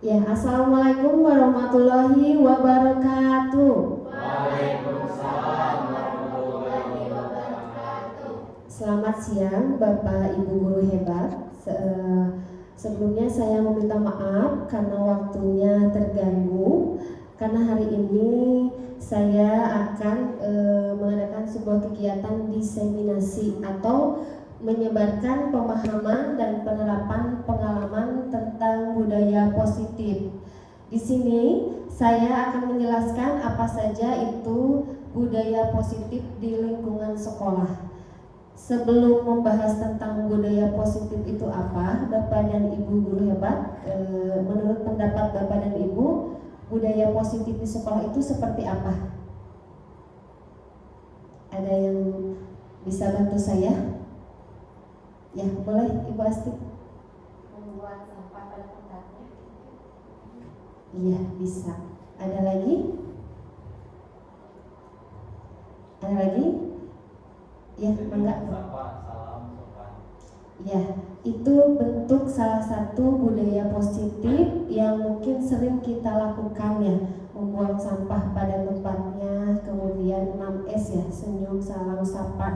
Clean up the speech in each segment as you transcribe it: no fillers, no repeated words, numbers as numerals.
Ya, assalamualaikum warahmatullahi wabarakatuh. Waalaikumsalam warahmatullahi wabarakatuh. Selamat siang, Bapak Ibu guru hebat. Sebelumnya saya meminta maaf karena waktunya terganggu. Karena hari ini saya akan mengadakan sebuah kegiatan diseminasi atau menyebarkan pemahaman dan penerapan pengalaman tentang budaya positif. Di sini saya akan menjelaskan apa saja itu budaya positif di lingkungan sekolah. Sebelum membahas tentang budaya positif itu apa, Bapak dan Ibu guru hebat, menurut pendapat Bapak dan Ibu, budaya positif di sekolah itu seperti apa? Ada yang bisa bantu saya? Ya, boleh Ibu Asti. Membuat sampah pada tempatnya. Iya, bisa. Ada lagi? Ada lagi? Ya, enggak. Salam sopan. Ya, itu bentuk salah satu budaya positif yang mungkin sering kita lakukan ya, membuang sampah pada tempatnya, kemudian 6S ya, senyum, salam, sapa,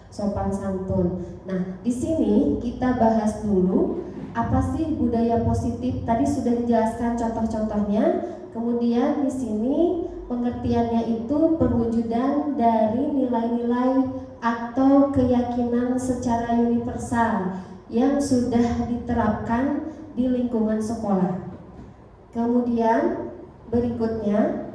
sopan santun. Nah, di sini kita bahas dulu apa sih budaya positif. Tadi sudah dijelaskan contoh-contohnya. Kemudian di sini pengertiannya itu perwujudan dari nilai-nilai atau keyakinan secara universal yang sudah diterapkan di lingkungan sekolah. Kemudian berikutnya,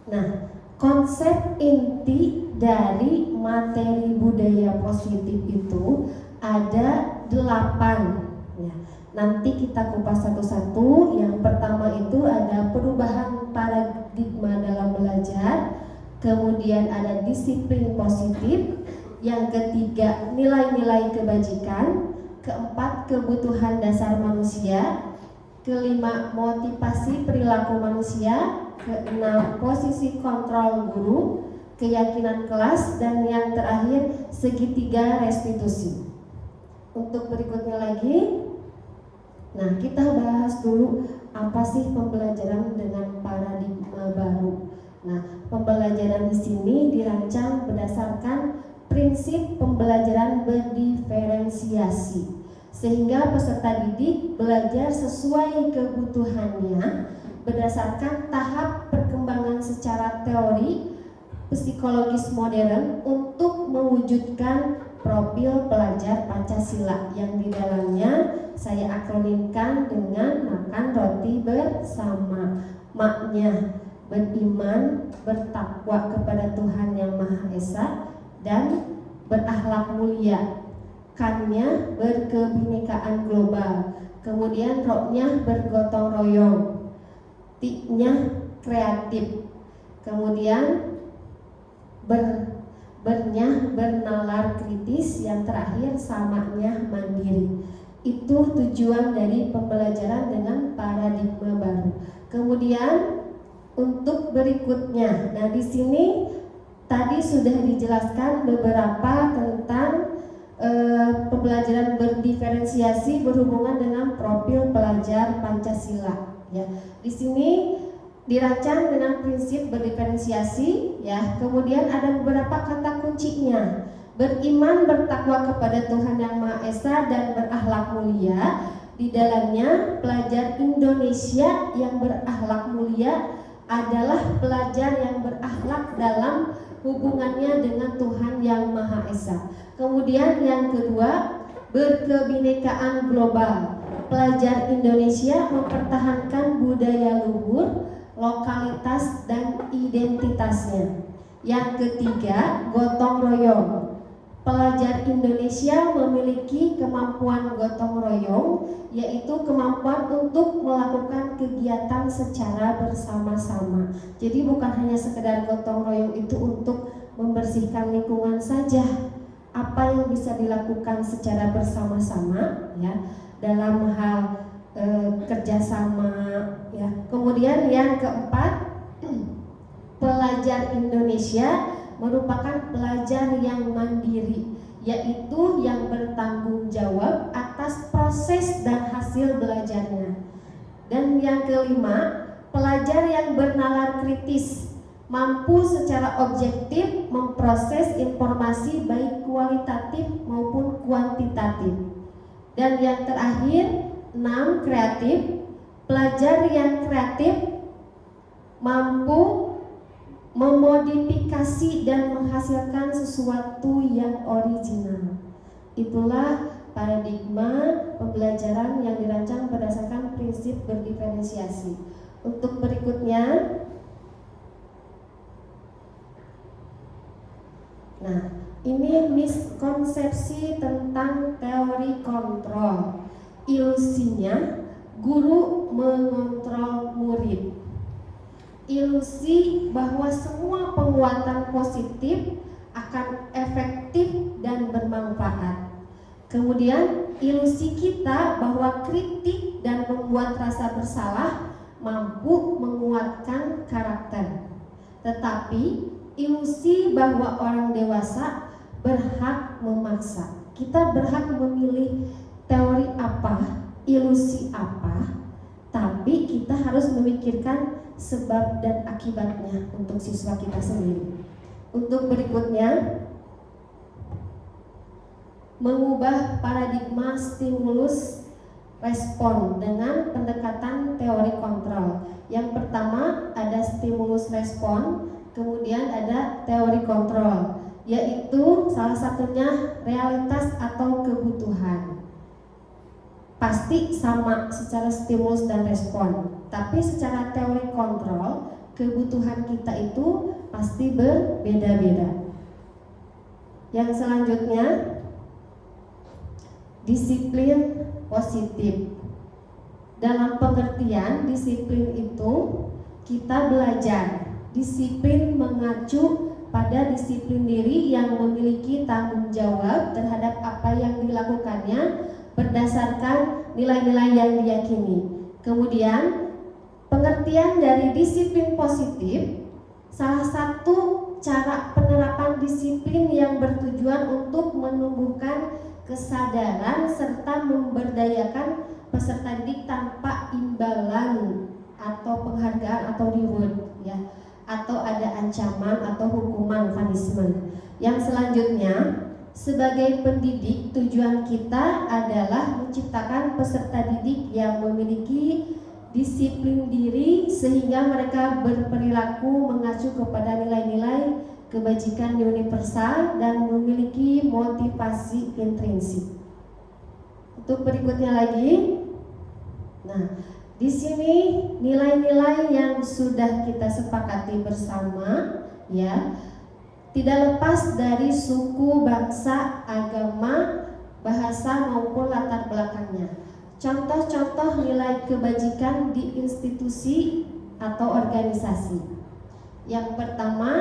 nah, konsep inti dari materi budaya positif itu ada 8 ya. Nanti kita kupas satu-satu. Yang pertama itu ada perubahan paradigma dalam belajar, kemudian ada disiplin positif, yang ketiga nilai-nilai kebajikan, keempat kebutuhan dasar manusia, kelima motivasi perilaku manusia, keenam posisi kontrol guru, keyakinan kelas, dan yang terakhir segitiga restitusi. Untuk berikutnya lagi, nah kita bahas dulu apa sih pembelajaran dengan paradigma baru. Nah, pembelajaran di sini dirancang berdasarkan prinsip pembelajaran berdiferensiasi, sehingga peserta didik belajar sesuai kebutuhannya berdasarkan tahap perkembangan secara teori psikologis modern untuk mewujudkan profil pelajar Pancasila yang di dalamnya saya akronimkan dengan makan roti bersama. Maknya beriman, bertakwa kepada Tuhan Yang Maha Esa, dan berakhlak mulia. Kannya berkebinekaan global. Kemudian roknya bergotong royong. Tiknya kreatif. Kemudian bernya bernalar kritis. Yang terakhir samanya mandiri. Itu tujuan dari pembelajaran dengan paradigma baru. Kemudian untuk berikutnya, nah di sini tadi sudah dijelaskan beberapa tentang pembelajaran berdiferensiasi berhubungan dengan profil pelajar Pancasila. Ya, di sini dirancang dengan prinsip berdiferensiasi. Ya, kemudian ada beberapa kata kuncinya: beriman, bertakwa kepada Tuhan Yang Maha Esa, dan berakhlak mulia. Di dalamnya pelajar Indonesia yang berakhlak mulia adalah pelajar yang berakhlak dalam hubungannya dengan Tuhan Yang Maha Esa. Kemudian yang kedua, berkebinekaan global. Pelajar Indonesia mempertahankan budaya luhur, lokalitas, dan identitasnya. Yang ketiga, gotong royong. Pelajar Indonesia memiliki kemampuan gotong royong, yaitu kemampuan untuk melakukan kegiatan secara bersama-sama. Jadi bukan hanya sekedar gotong royong itu untuk membersihkan lingkungan saja. Apa yang bisa dilakukan secara bersama-sama ya dalam hal kerjasama ya. Kemudian yang keempat, pelajar Indonesia merupakan pelajar yang mandiri, yaitu yang bertanggung jawab atas proses dan hasil belajarnya. Dan yang kelima, pelajar yang bernalar kritis, mampu secara objektif memproses informasi baik kualitatif maupun kuantitatif. Dan yang terakhir, 6, kreatif. Pelajar yang kreatif mampu memodifikasi dan menghasilkan sesuatu yang original. Itulah paradigma pembelajaran yang dirancang berdasarkan prinsip berdiferensiasi. Untuk berikutnya, nah, ini miskonsepsi tentang teori kontrol. Ilusinya, guru mengontrol murid. Ilusi bahwa semua penguatan positif akan efektif dan bermanfaat. Kemudian ilusi kita bahwa kritik dan membuat rasa bersalah mampu menguatkan karakter. Tetapi ilusi bahwa orang dewasa berhak memaksa. Kita berhak memilih teori apa, ilusi apa, tapi kita harus memikirkan sebab dan akibatnya untuk siswa kita sendiri. Untuk berikutnya, mengubah paradigma stimulus respon dengan pendekatan teori kontrol. Yang pertama ada stimulus respon, kemudian ada teori kontrol, yaitu salah satunya realitas atau kebutuhan. Pasti sama secara stimulus dan respon, tapi secara teori kontrol kebutuhan kita itu pasti berbeda-beda. Yang selanjutnya, disiplin positif. Dalam pengertian disiplin itu kita belajar. Disiplin mengacu pada disiplin diri yang memiliki tanggung jawab terhadap apa yang dilakukannya berdasarkan nilai-nilai yang diyakini. Kemudian pengertian dari disiplin positif, salah satu cara penerapan disiplin yang bertujuan untuk menumbuhkan kesadaran serta memberdayakan peserta didik tanpa imbalan atau penghargaan atau reward, ya, atau ada ancaman atau hukuman punishment. Yang selanjutnya, sebagai pendidik tujuan kita adalah menciptakan peserta didik yang memiliki disiplin diri sehingga mereka berperilaku mengacu kepada nilai-nilai kebajikan universal dan memiliki motivasi intrinsik. Untuk berikutnya lagi, nah di sini nilai-nilai yang sudah kita sepakati bersama, ya, tidak lepas dari suku, bangsa, agama, bahasa maupun latar belakangnya. Contoh-contoh nilai kebajikan di institusi atau organisasi. Yang pertama,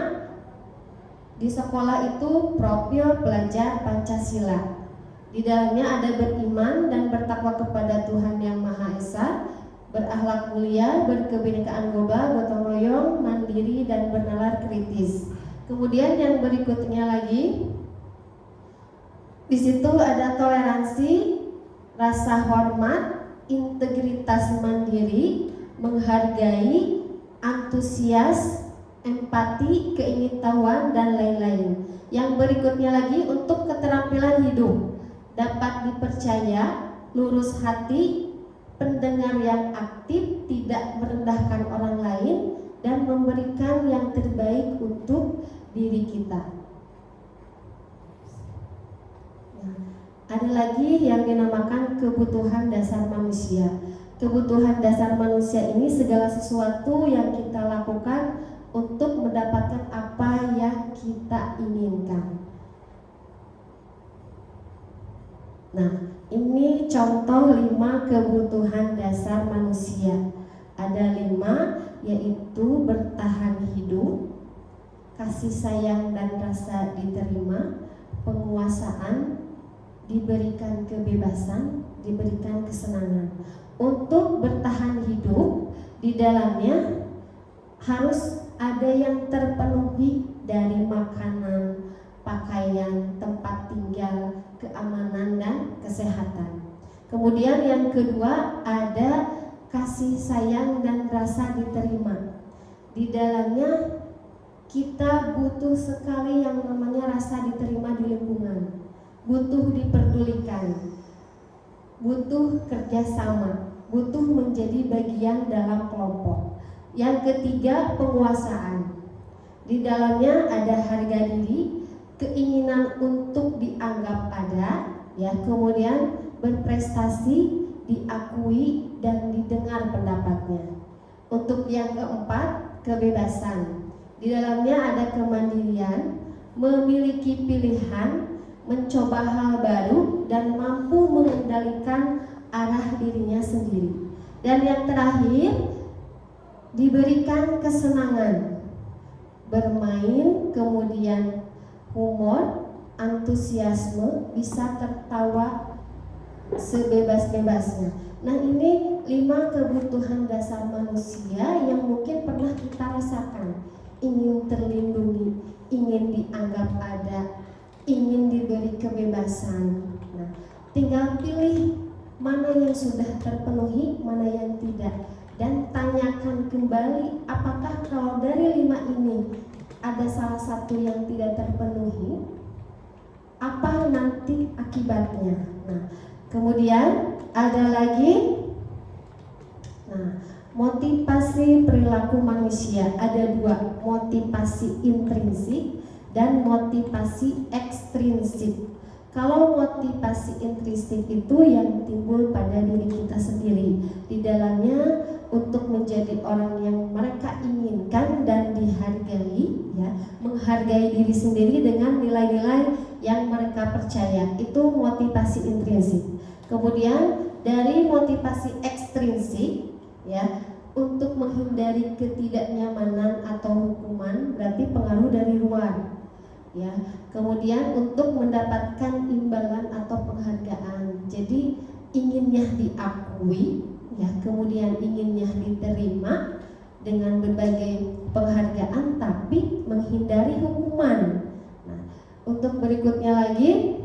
di sekolah itu profil pelajar Pancasila. Di dalamnya ada beriman dan bertakwa kepada Tuhan Yang Maha Esa, berakhlak mulia, berkebinekaan global, gotong royong, mandiri dan bernalar kritis. Kemudian yang berikutnya lagi, di situ ada toleransi, rasa hormat, integritas mandiri, menghargai, antusias, empati, keingintahuan, dan lain-lain. Yang berikutnya lagi untuk keterampilan hidup, dapat dipercaya, lurus hati, pendengar yang aktif, tidak merendahkan orang lain, dan memberikan yang terbaik untuk diri kita. Nah, ada lagi yang dinamakan kebutuhan dasar manusia. Kebutuhan dasar manusia ini segala sesuatu yang kita lakukan untuk mendapatkan apa yang kita inginkan. Nah, ini contoh 5 kebutuhan dasar manusia. Ada 5, yaitu bertahan hidup, kasih sayang dan rasa diterima, penguasaan, diberikan kebebasan, diberikan kesenangan. Untuk bertahan hidup, di dalamnya harus ada yang terpenuhi dari makanan, pakaian, tempat tinggal, keamanan dan kesehatan. Kemudian yang kedua ada kasih sayang dan rasa diterima. Di dalamnya kita butuh sekali yang namanya rasa diterima di lingkungan, butuh diperdulikan, butuh kerjasama, butuh menjadi bagian dalam kelompok. Yang ketiga, penguasaan. Di dalamnya ada harga diri, keinginan untuk dianggap ada, ya, kemudian berprestasi, diakui dan didengar pendapatnya. Untuk yang keempat, kebebasan. Di dalamnya ada kemandirian, memiliki pilihan, mencoba hal baru dan mampu mengendalikan arah dirinya sendiri. Dan yang terakhir, diberikan kesenangan, bermain, kemudian humor, antusiasme, bisa tertawa sebebas-bebasnya. Nah, ini 5 kebutuhan dasar manusia yang mungkin pernah kita rasakan. Ingin terlindungi, ingin dianggap ada, ingin diberi kebebasan. Nah, tinggal pilih mana yang sudah terpenuhi, mana yang tidak. Dan tanyakan kembali, apakah kalau dari 5 ini ada salah satu yang tidak terpenuhi, apa nanti akibatnya. Nah, kemudian ada lagi, nah, motivasi perilaku manusia ada 2, motivasi intrinsik dan motivasi ekstrinsik. Kalau motivasi intrinsik itu yang timbul pada diri kita sendiri, di dalamnya untuk menjadi orang yang mereka inginkan dan dihargai, ya, menghargai diri sendiri dengan nilai-nilai yang mereka percaya, itu motivasi intrinsik. Kemudian dari motivasi ekstrinsik, ya, untuk menghindari ketidaknyamanan atau hukuman, berarti pengaruh dari luar, ya. Kemudian untuk mendapatkan imbalan atau penghargaan, jadi inginnya diakui, ya, kemudian inginnya diterima dengan berbagai penghargaan, tapi menghindari hukuman. Nah, untuk berikutnya lagi,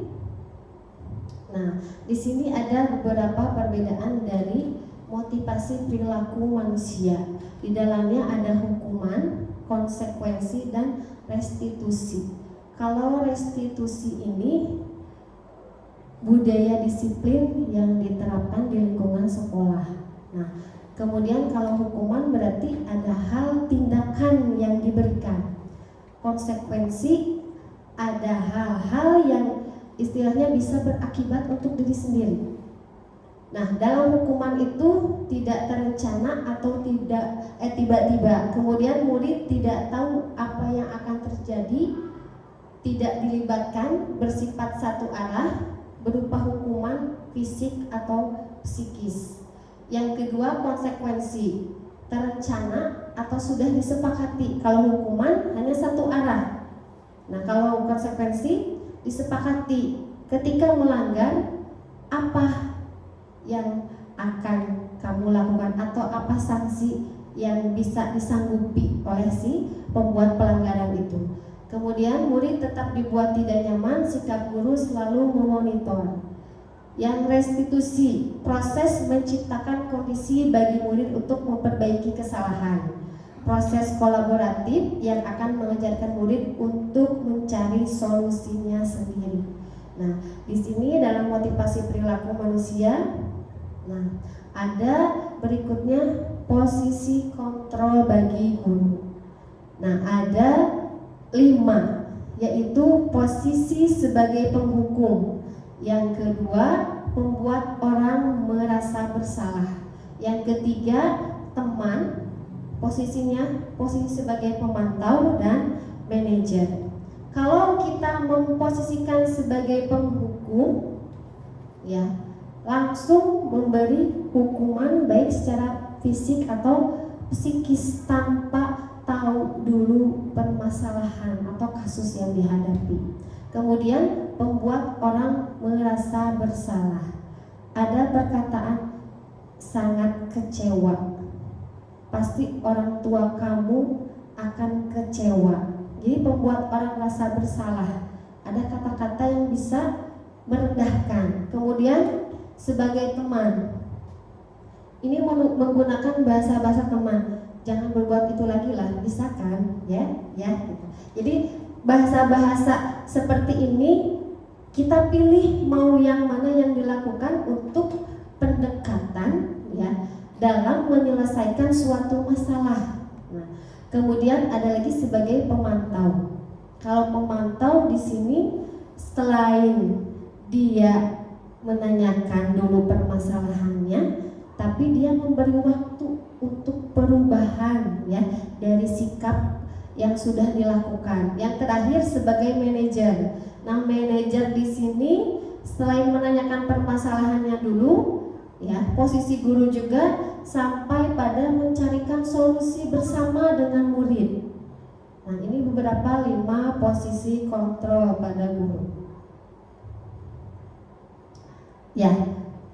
nah, di sini ada beberapa perbedaan dari motivasi perilaku manusia. Di dalamnya ada hukuman, konsekuensi, dan restitusi. Kalau restitusi ini budaya disiplin yang diterapkan di lingkungan sekolah. Nah, kemudian kalau hukuman berarti ada hal tindakan yang diberikan. Konsekuensi ada hal-hal yang istilahnya bisa berakibat untuk diri sendiri. Nah, dalam hukuman itu tidak terencana atau tidak tiba-tiba. Kemudian murid tidak tahu apa yang akan terjadi, tidak dilibatkan, bersifat satu arah, berupa hukuman fisik atau psikis. Yang kedua, konsekuensi, terencana atau sudah disepakati. Kalau hukuman hanya satu arah. Nah, kalau konsekuensi disepakati, ketika melanggar apa yang akan kamu lakukan atau apa sanksi yang bisa disanggupi oleh si pembuat pelanggaran itu. Kemudian murid tetap dibuat tidak nyaman, sikap guru selalu memonitor. Yang restitusi, proses menciptakan kondisi bagi murid untuk memperbaiki kesalahan. Proses kolaboratif yang akan mengajarkan murid untuk mencari solusinya sendiri. Nah, di sini dalam motivasi perilaku manusia, nah, ada berikutnya posisi kontrol bagi guru. Nah, ada 5, yaitu posisi sebagai penghukum. Yang kedua, membuat orang merasa bersalah. Yang ketiga, teman, posisinya posisi sebagai pemantau dan manajer. Kalau kita memposisikan sebagai penghukum, ya, langsung memberi hukuman baik secara fisik atau psikis tanpa tahu dulu permasalahan atau kasus yang dihadapi. Kemudian membuat orang merasa bersalah. Ada perkataan sangat kecewa. Pasti orang tua kamu akan kecewa. Jadi membuat orang merasa bersalah. Ada kata-kata yang bisa merendahkan. Kemudian sebagai teman, ini menggunakan bahasa-bahasa teman. Jangan berbuat itu lagi lah, bisa kan? Ya, gitu. Jadi bahasa-bahasa seperti ini kita pilih mau yang mana yang dilakukan untuk pendekatan ya dalam menyelesaikan suatu masalah. Nah, kemudian ada lagi sebagai pemantau. Kalau pemantau di sini selain dia menanyakan dulu permasalahannya, tapi dia memberi waktu untuk perubahan ya dari sikap yang sudah dilakukan. Yang terakhir sebagai manajer. Nah, manajer di sini selain menanyakan permasalahannya dulu, ya, posisi guru juga sampai pada mencarikan solusi bersama dengan murid. Nah, ini beberapa 5 posisi kontrol pada guru. Ya,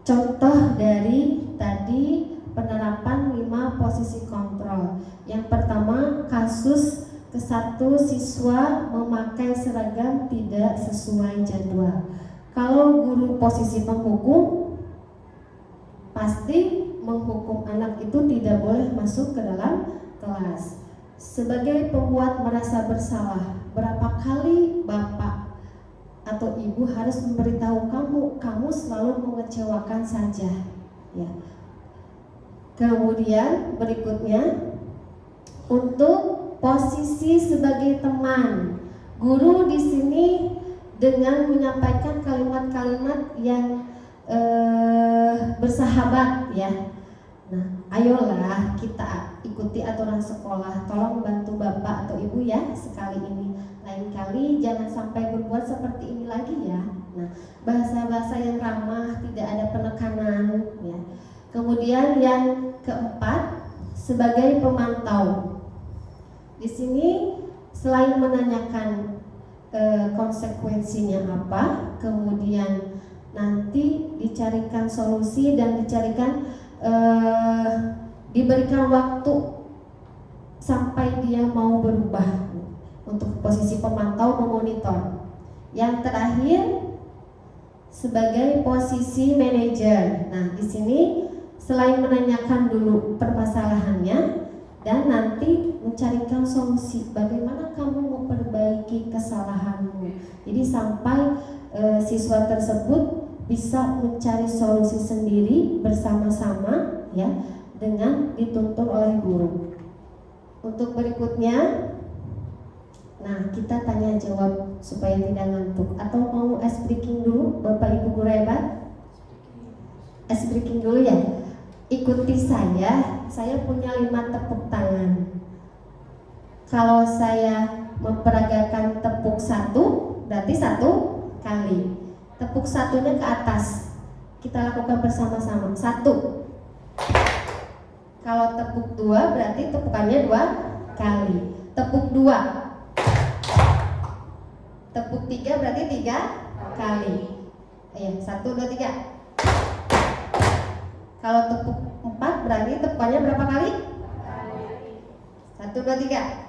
contoh dari tadi penerapan 5 posisi kontrol. Yang pertama, kasus ke-1 siswa memakai seragam tidak sesuai jadwal. Kalau guru posisi penghukum, pasti menghukum anak itu tidak boleh masuk ke dalam kelas. Sebagai pembuat merasa bersalah, berapa kali bapak atau ibu harus memberitahu kamu selalu mengecewakan saja, ya. Kemudian berikutnya untuk posisi sebagai teman, guru di sini dengan menyampaikan kalimat-kalimat yang bersahabat, ya. Nah, ayolah kita ikuti aturan sekolah. Tolong bantu bapak atau ibu ya sekali ini. Lain kali jangan sampai berbuat seperti ini lagi ya. Nah, bahasa-bahasa yang ramah, tidak ada penekanan ya. Kemudian yang keempat, sebagai pemantau. Di sini selain menanyakan konsekuensinya apa, kemudian nanti dicarikan solusi dan diberikan waktu sampai dia mau berubah. Untuk posisi pemantau memonitor. Yang terakhir sebagai posisi manajer. Nah, di sini selain menanyakan dulu permasalahannya dan nanti mencarikan solusi bagaimana kamu memperbaiki kesalahanmu. Jadi sampai siswa tersebut bisa mencari solusi sendiri bersama-sama ya dengan dituntun oleh guru. Untuk berikutnya, nah, kita tanya jawab supaya tidak ngantuk. Atau mau ice breaking dulu, Bapak Ibu guru hebat? Ice breaking dulu ya. Ikuti saya punya 5 tepuk tangan. Kalau saya memperagakan tepuk 1, berarti 1 kali. Tepuk 1-nya ke atas. Kita lakukan bersama-sama. 1. Kalau tepuk 2, berarti tepukannya 2 kali. Tepuk 2. Tepuk 3 berarti 3 kali. Ayo, 1, 2, 3. Kalau tepuk 4 berarti tepukannya berapa kali? 1, 2, 3.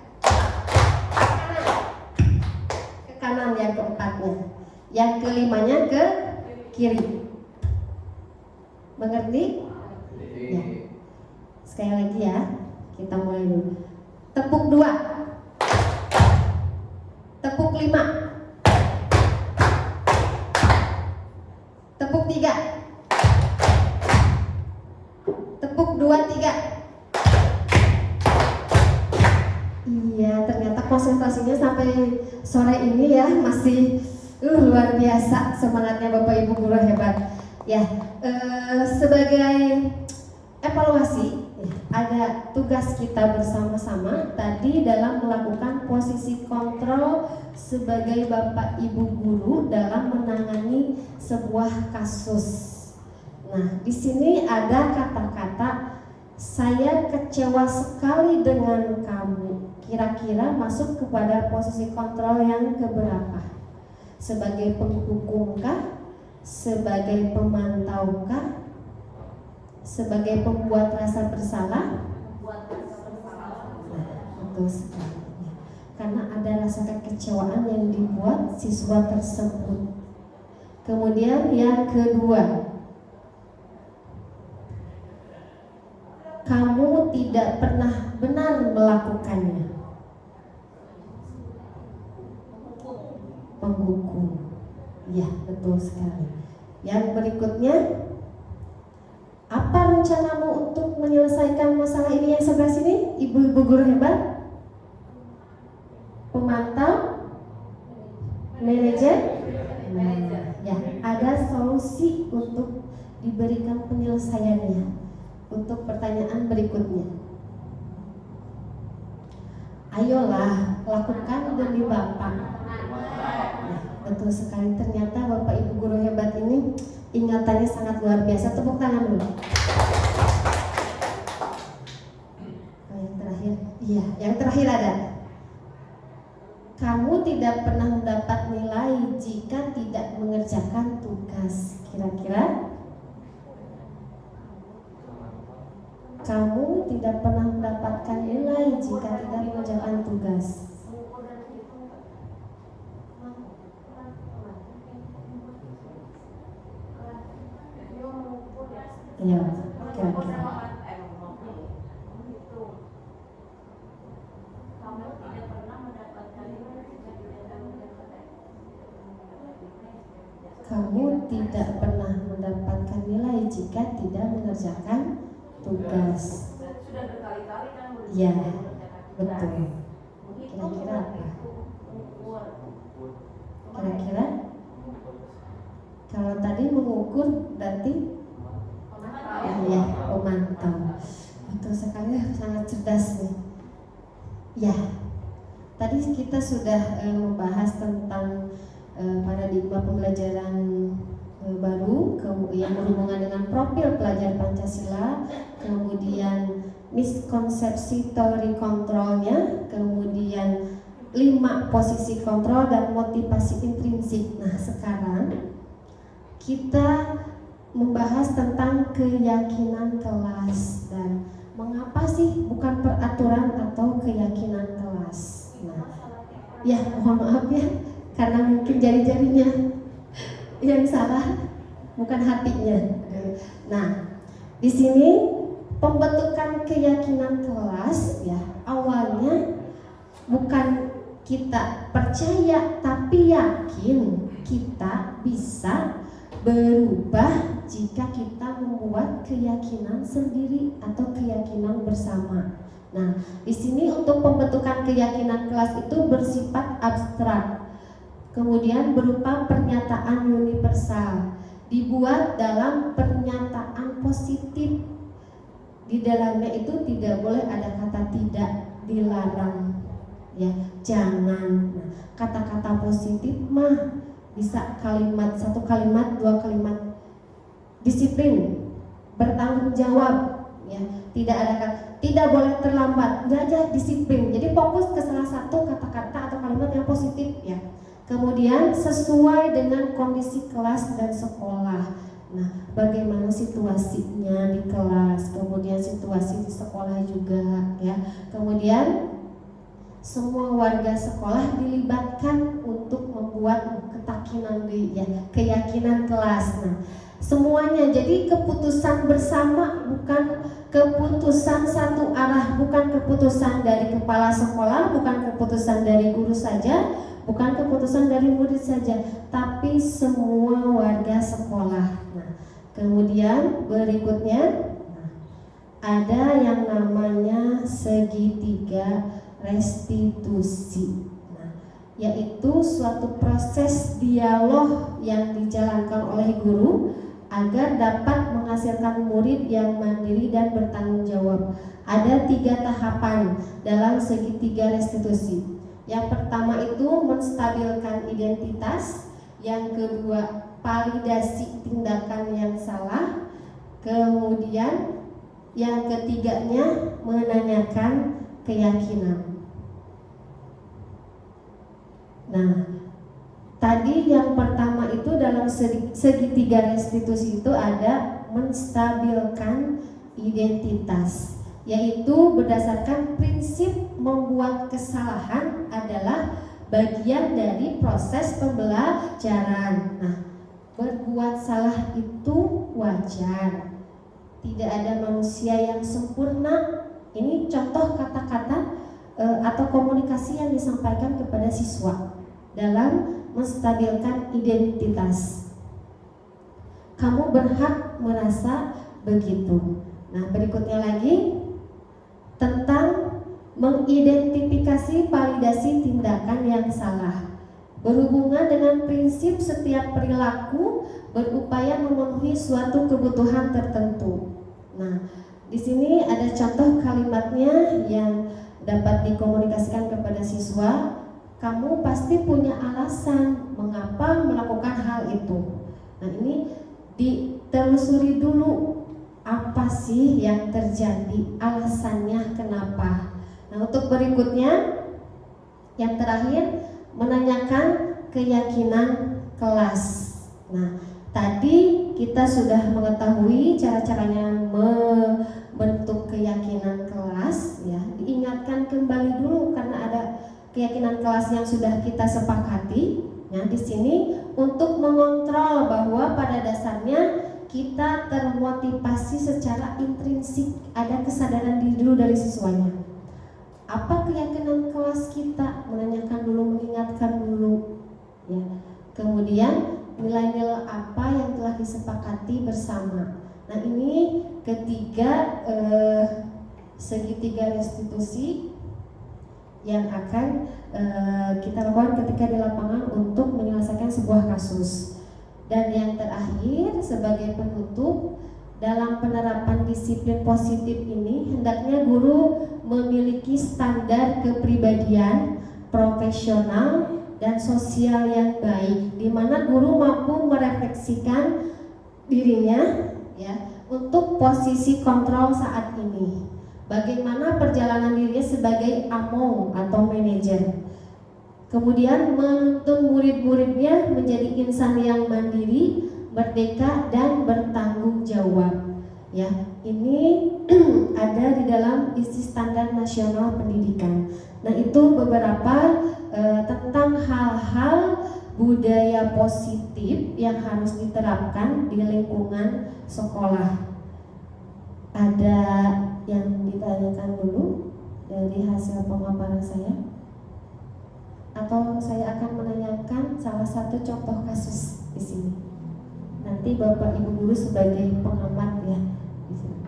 Ke kanan yang keempatnya. Yang kelimanya ke kiri. Mengerti? Ya. Sekali lagi ya. Kita mulai dulu. Tepuk 2. Tepuk 5. Tepuk 3. Tepuk 2, 3. Iya, ternyata konsentrasinya sampai sore ini ya masih luar biasa semangatnya Bapak Ibu guru hebat. Ya, sebagai evaluasi ada tugas kita bersama-sama tadi dalam melakukan posisi kontrol sebagai Bapak Ibu guru dalam menangani sebuah kasus. Nah, di sini ada kata-kata saya kecewa sekali dengan kamu. Kira-kira masuk kepada posisi kontrol yang keberapa? Sebagai penghukumkah? Sebagai pemantaukah? Sebagai pembuat rasa bersalah? Betul sekali. Karena ada rasa kekecewaan yang dibuat siswa tersebut. Kemudian yang kedua, tidak pernah benar melakukannya? Menghukum. Ya, betul sekali. Yang berikutnya, apa rencanamu untuk menyelesaikan masalah ini yang sebelah sini, ibu-ibu guru hebat? Pemantau, manajer. Ya, ada solusi untuk diberikan penyelesaiannya. Untuk pertanyaan berikutnya, ayolah lakukan demi Bapak. Nah, betul sekali, ternyata Bapak Ibu guru hebat ini ingatannya sangat luar biasa. Tepuk tangan dulu. Yang terakhir, iya, yang terakhir ada. Kamu tidak pernah mendapat nilai jika tidak mengerjakan tugas. Kira-kira kamu tidak pernah mendapatkan nilai jika tidak mengerjakan tugas. Iya, kira-kira. Kamu tidak pernah mendapatkan nilai jika tidak mengerjakan tugas. Sudah berkali-kali kan Ya, betul. Kira-kira apa? Kira-kira? Kalau tadi mengukur berarti ya, memantau. Betul sekali, sangat cerdas nih. Ya, tadi kita sudah membahas tentang paradigma pembelajaran baru, yang berhubungan dengan profil pelajar Pancasila, kemudian miskonsepsi teori kontrolnya, kemudian 5 posisi kontrol dan motivasi intrinsik. Nah, sekarang kita membahas tentang keyakinan kelas dan mengapa sih bukan peraturan atau keyakinan kelas. Nah, ya mohon maaf ya, karena mungkin jari-jarinya yang salah, bukan hatinya. Nah, di sini pembentukan keyakinan kelas ya awalnya bukan kita percaya tapi yakin kita bisa berubah jika kita membuat keyakinan sendiri atau keyakinan bersama. Nah, di sini untuk pembentukan keyakinan kelas itu bersifat abstrak. Kemudian berupa pernyataan universal, dibuat dalam pernyataan positif. Di dalamnya itu tidak boleh ada kata tidak, dilarang, ya, jangan. Nah, kata-kata positif mah bisa kalimat, 1 kalimat, 2 kalimat. Disiplin, bertanggung jawab, ya, tidak ada kata, tidak boleh terlambat, udah aja disiplin. Jadi fokus ke salah satu kata-kata atau kalimat yang positif, ya. Kemudian sesuai dengan kondisi kelas dan sekolah. Nah, bagaimana situasinya di kelas, kemudian situasi di sekolah juga, ya. Kemudian semua warga sekolah dilibatkan untuk membuat keyakinan kelas. Nah, semuanya, jadi keputusan bersama, bukan keputusan satu arah, bukan keputusan dari kepala sekolah, bukan keputusan dari guru saja, bukan keputusan dari murid saja, tapi semua warga sekolah. Nah, kemudian berikutnya ada yang namanya segitiga restitusi. Nah, yaitu suatu proses dialog yang dijalankan oleh guru agar dapat menghasilkan murid yang mandiri dan bertanggung jawab. Ada 3 tahapan dalam segitiga restitusi. Yang pertama itu menstabilkan identitas, yang kedua validasi tindakan yang salah, kemudian yang ketiganya menanyakan keyakinan. Nah, tadi yang pertama itu dalam segitiga restitusi itu ada menstabilkan identitas, yaitu berdasarkan prinsip membuat kesalahan adalah bagian dari proses pembelajaran. Nah, berbuat salah itu wajar. Tidak ada manusia yang sempurna, Ini contoh kata-kata atau komunikasi yang disampaikan kepada siswa dalam menstabilkan identitas. Kamu berhak merasa begitu. Nah, berikutnya lagi tentang mengidentifikasi validasi tindakan yang salah. Berhubungan dengan prinsip setiap perilaku berupaya memenuhi suatu kebutuhan tertentu. Nah, di sini ada contoh kalimatnya yang dapat dikomunikasikan kepada siswa. Kamu pasti punya alasan mengapa melakukan hal itu. Nah, ini ditelusuri dulu apa sih yang terjadi, alasannya kenapa. Nah, untuk berikutnya yang terakhir menanyakan keyakinan kelas. Nah, tadi kita sudah mengetahui cara-caranya membentuk keyakinan kelas, ya. Diingatkan kembali dulu karena ada keyakinan kelas yang sudah kita sepakati. Nah, di sini untuk mengontrol bahwa pada dasarnya kita termotivasi secara intrinsik, ada kesadaran diri dulu dari siswanya. Apa keyakinan kelas kita? Menanyakan dulu, mengingatkan dulu, ya. Kemudian nilai-nilai apa yang telah disepakati bersama. Nah, ini ketiga segitiga restitusi yang akan kita lakukan ketika di lapangan untuk menyelesaikan sebuah kasus. Dan yang terakhir sebagai penutup, dalam penerapan disiplin positif ini hendaknya guru memiliki standar kepribadian profesional dan sosial yang baik, di mana guru mampu merefleksikan dirinya, ya, untuk posisi kontrol saat ini. Bagaimana perjalanan dirinya sebagai AMO atau manajer. Kemudian menuntun murid-muridnya menjadi insan yang mandiri, merdeka dan bertanggung jawab. Ya, ini ada di dalam isi standar nasional pendidikan. Nah, itu beberapa tentang hal-hal budaya positif yang harus diterapkan di lingkungan sekolah. Ada yang ditanyakan dulu dari hasil pemaparan saya? Atau saya akan menanyakan salah satu contoh kasus di sini. Nanti Bapak Ibu guru sebagai pengamat, ya, di sini.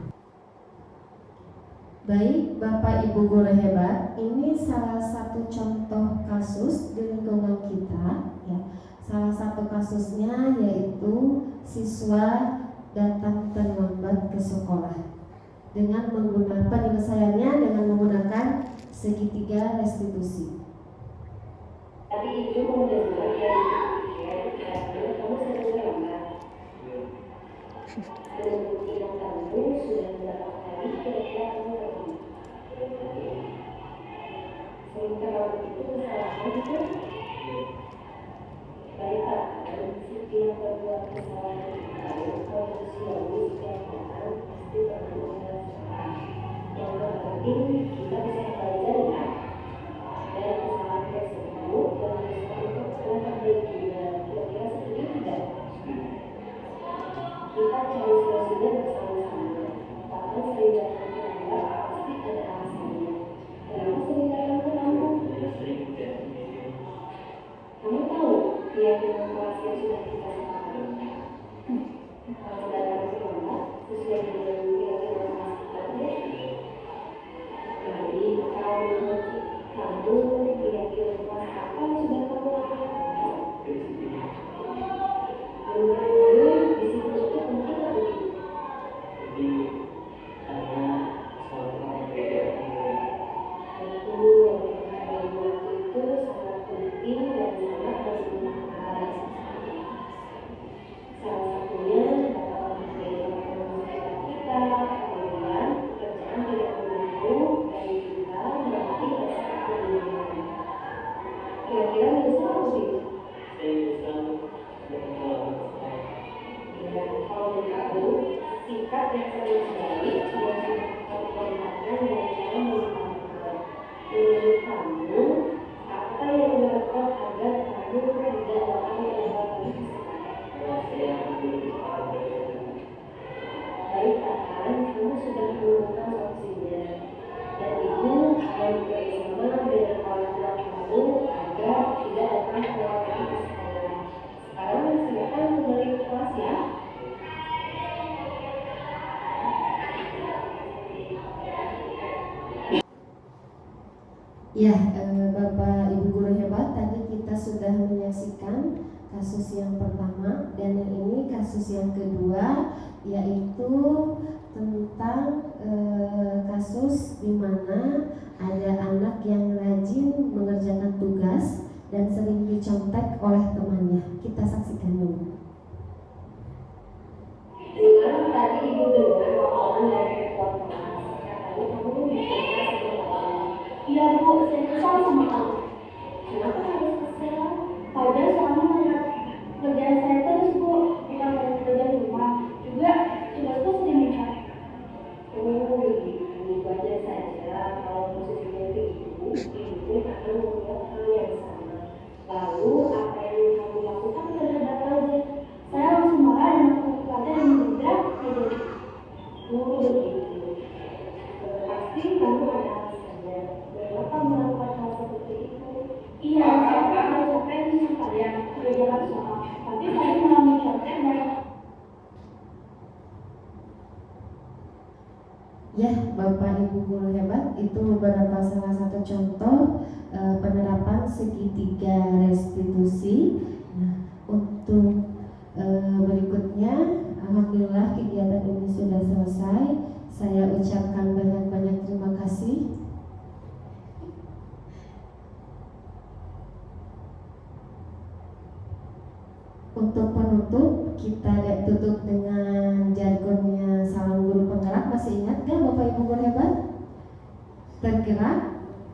Baik, Bapak Ibu guru hebat, ini salah satu contoh kasus di lingkungan kita, ya. Salah satu kasusnya yaitu siswa datang terlambat ke sekolah dengan menggunakan penyelesaiannya dengan menggunakan segitiga restitusi. Tapi itu menunjukkan kamu sering terlambat. Dengan bukti yang kamu sudah berapa kali kira-kira kamu terlambat. Sering terlambat itu kesalahan itu. Baik Pak, setiap berbuat kesalahan itu manusiawi setiap orang pasti pernah menyelesaikan. Yang terpenting kita bisa belajar ya dari kesalahan tersebut dan bisa untuk memperbaiki. Kira-kira seperti tidak? Kita cari solusinya bersama-sama. Bahkan sering datang terlambat pasti ada alasannya. Kenapa sering datang terlambat? Kamu tahu keyakinan kelas yang sudah kita sepakati? Kalau datang terlambat sesuai dengan keyakinan kelas kita, jadi kalau kamu keyakinan kelas apa yang sudah kamu lakukan? Menurut di situ itu penting atau tidak? Jadi karena suatu kegiatan Betul, keyakinan itu sangat penting dan sangat bermanfaat. Salah satunya dapat menjadi kita, kemudian pekerjaan tidak menunggu dari kita melatih rasa kemandirian. Kira-kira bisa atau tidak? Ya, kalau begitu, sikap yang sangat baik yang sudah kamu perlihatkan dengan cara mengungkapkan. Menurut kamu, apa yang dilakukan agar kamu tidak dapat mendapat baik, Tahan, kamu sudah menemukan solusinya. dan ibu akan bekerjasama dengan orang tua kamu agar tidak datang telat lagi ke sekolah. Sekarang silakan kembali ke kelas ya. Ya, Bapak Ibu guru hebat, tadi kita sudah menyaksikan kasus yang pertama dan yang ini kasus yang kedua, yaitu tentang kasus di mana ada anak yang rajin mengerjakan tugas dan sering dicontek oleh temannya. Kita saksikan dulu. Dengan tadi ibu dengar omongan dari ketua kelas, katanya kamu bicara sama kamu. Iya bu, saya kesal sama kamu. Kenapa harus kesal? Padahal selama melihat kerjaan saya terus bu, bukan pada kerjaan rumah. Juga tugasku sering mencari. Oh begitu, wajar saja kalau posisinya ke ibu akan membuat hal yang sama. Lalu apa yang kamu lakukan terhadap Raja? Saya langsung marah dan melakukan yang berbeda. Oh begitu. Pasti kamu ada alasannya. Mengapa melakukan hal seperti itu? Iya, saya sudah capek dengan kalian mengerjakan soal. Tapi saya malah mencontek dan Ya, Bapak Ibu guru hebat, itu beberapa salah satu contoh penerapan segitiga restitusi. Nah, untuk berikutnya, alhamdulillah kegiatan ini sudah selesai. Saya ucapkan banyak-banyak terima kasih. Untuk penutup, kita tutup dengan jargonnya salam guru penggerak. Masih ingat gak Bapak Ibu guru hebat? Tergerak,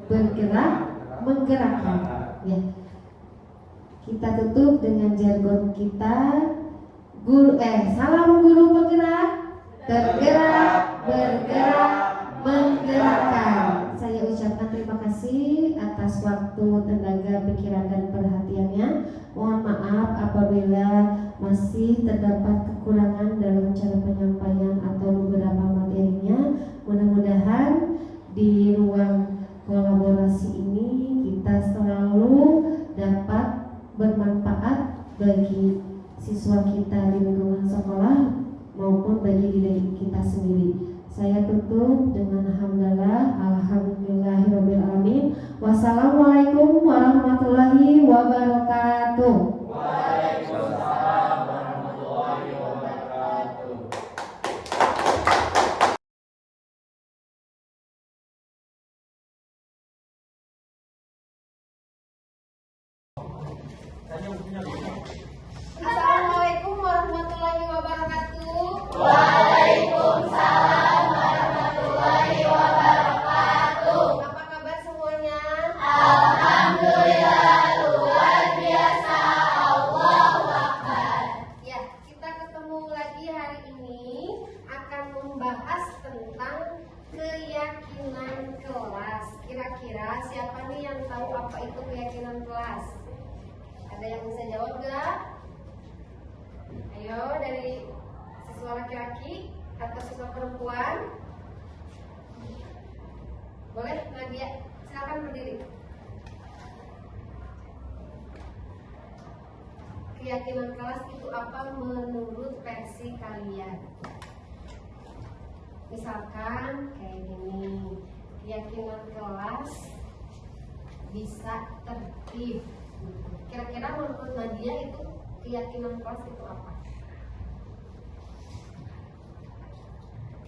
bergerak, menggerakkan. Ya. Kita tutup dengan jargon kita, salam guru penggerak, tergerak, bergerak, menggerakkan. Saya ucapkan terima kasih atas waktu, tenaga, pikiran, dan perhatiannya. Mohon maaf apabila masih terdapat kekurangan dalam cara penyampaian atau beberapa materinya. Mudah-mudahan di ruang kolaborasi ini kita selalu dapat bermanfaat bagi siswa kita di lingkungan sekolah maupun bagi diri kita sendiri. Saya tutup dengan alhamdulillahirabbil alamin. Wassalamualaikum warahmatullahi wabarakatuh. Waalaikumsalam warahmatullahi wabarakatuh. Assalamualaikum warahmatullahi wabarakatuh. Waalaikumsalam warahmatullahi wabarakatuh. Apa kabar semuanya? Alhamdulillah luar biasa. Allahu Akbar. Ya, kita ketemu lagi hari ini akan membahas tentang keyakinan kelas. Kira-kira siapa nih yang tahu apa itu keyakinan kelas? Ada yang bisa jawab gak? Ayo, dari siswa laki-laki atau siswa perempuan? Boleh, Nadia? Silakan berdiri. Keyakinan kelas itu apa menurut versi kalian? Misalkan kayak gini, keyakinan kelas bisa tertib. Kira-kira menurut Nadia itu keyakinan kelas itu apa?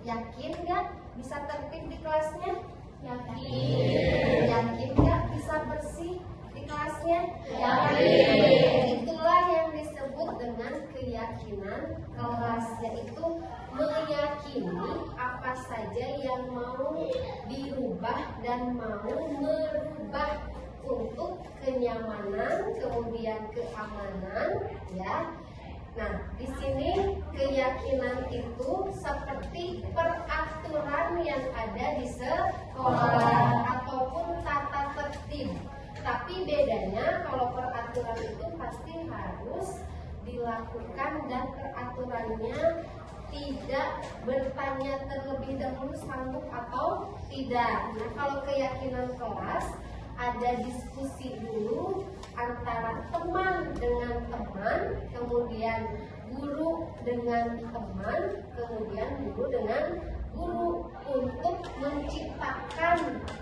Yakin gak bisa tertib di kelasnya? Yakin. Yakin gak bisa bersih di kelasnya? Yakin. Itulah yang disebut dengan keyakinan kelas, yaitu meyakini apa saja yang mau dirubah dan mau merubah untuk kenyamanan, kemudian keamanan, ya. Nah, di sini keyakinan itu seperti peraturan yang ada di sekolah ataupun tata tertib. Tapi bedanya kalau peraturan itu pasti harus dilakukan dan peraturannya tidak bertanya terlebih dahulu sanggup atau tidak. Nah, kalau keyakinan kelas ada diskusi dulu antara teman dengan teman, kemudian guru dengan teman, kemudian guru dengan guru untuk menciptakan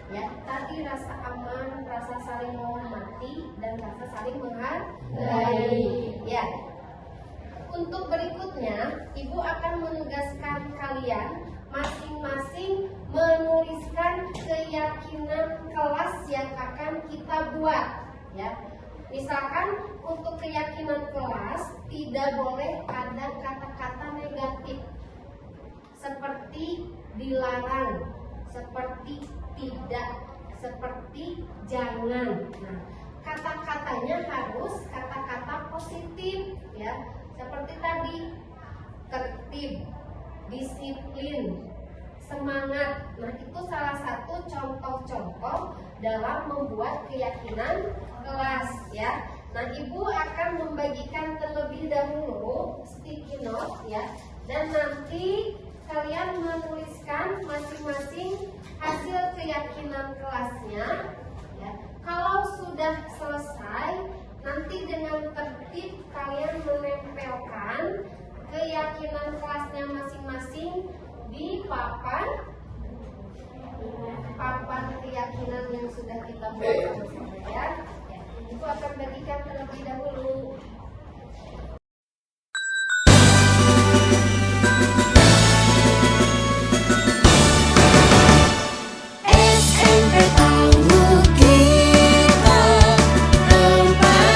ya tadi rasa aman, rasa saling menghormati dan rasa saling menghargai. Ya. Untuk berikutnya, Ibu akan menugaskan kalian masing-masing menuliskan keyakinan kelas yang akan kita buat ya. Misalkan untuk keyakinan kelas tidak boleh ada kata-kata negatif seperti dilarang, seperti tidak, seperti jangan. Nah, kata-katanya harus kata-kata positif ya. Seperti tadi, tertib, disiplin, semangat. Nah, itu salah satu contoh-contoh dalam membuat keyakinan kelas ya. Nah, Ibu akan membagikan terlebih dahulu sticky note ya. Dan nanti kalian menuliskan masing-masing hasil keyakinan kelasnya ya. Kalau sudah selesai, nanti dengan tertib kalian menempelkan keyakinan kelasnya masing-masing di papan keyakinan yang sudah kita buat sama-sama ya. Ibu akan bagikan terlebih dahulu. SMP tahu kita tempat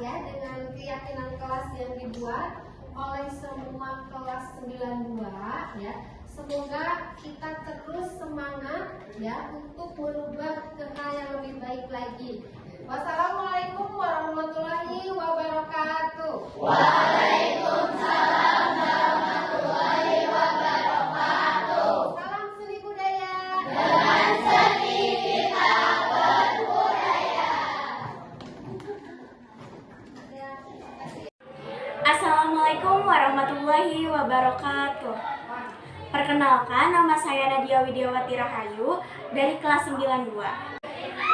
ya dengan keyakinan kelas yang dibuat oleh semua kelas 92 ya. Semoga kita terus semangat ya untuk merubah ke hal yang lebih baik lagi. Wassalamualaikum warahmatullahi wabarakatuh. Waalaikumsalam warahmatullahi wabarakatuh. Salam seni budaya. Dengan seni kita berbudaya. Ya, terima kasih. Assalamualaikum warahmatullahi wabarakatuh. Perkenalkan, nama saya Nadia Widiawati Rahayu dari kelas 92.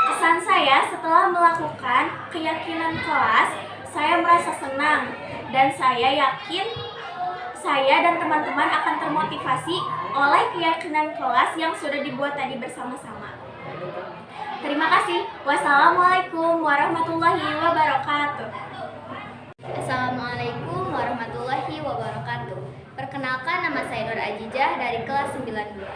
Kesan saya setelah melakukan keyakinan kelas, saya merasa senang dan saya yakin saya dan teman-teman akan termotivasi oleh keyakinan kelas yang sudah dibuat tadi bersama-sama. Terima kasih. Wassalamualaikum warahmatullahi wabarakatuh. Assalamualaikum warahmatullahi wabarakatuh. Perkenalkan, nama saya Nur Ajijah dari kelas 92.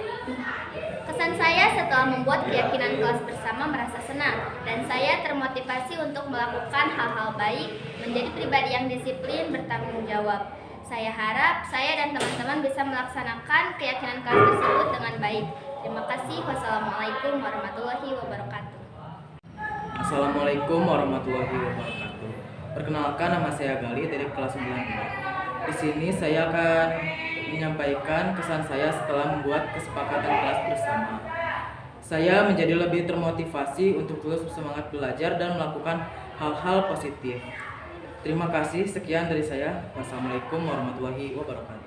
Kesan saya setelah membuat keyakinan kelas bersama merasa senang dan saya termotivasi untuk melakukan hal-hal baik, menjadi pribadi yang disiplin, bertanggung jawab. Saya harap saya dan teman-teman bisa melaksanakan keyakinan kelas tersebut dengan baik. Terima kasih. Wassalamualaikum warahmatullahi wabarakatuh. Assalamualaikum warahmatullahi wabarakatuh. Perkenalkan, nama saya Gali dari kelas 92. Di sini saya akan menyampaikan kesan saya setelah membuat kesepakatan kelas bersama. Saya menjadi lebih termotivasi untuk terus semangat belajar dan melakukan hal-hal positif. Terima kasih, sekian dari saya. Wassalamualaikum warahmatullahi wabarakatuh.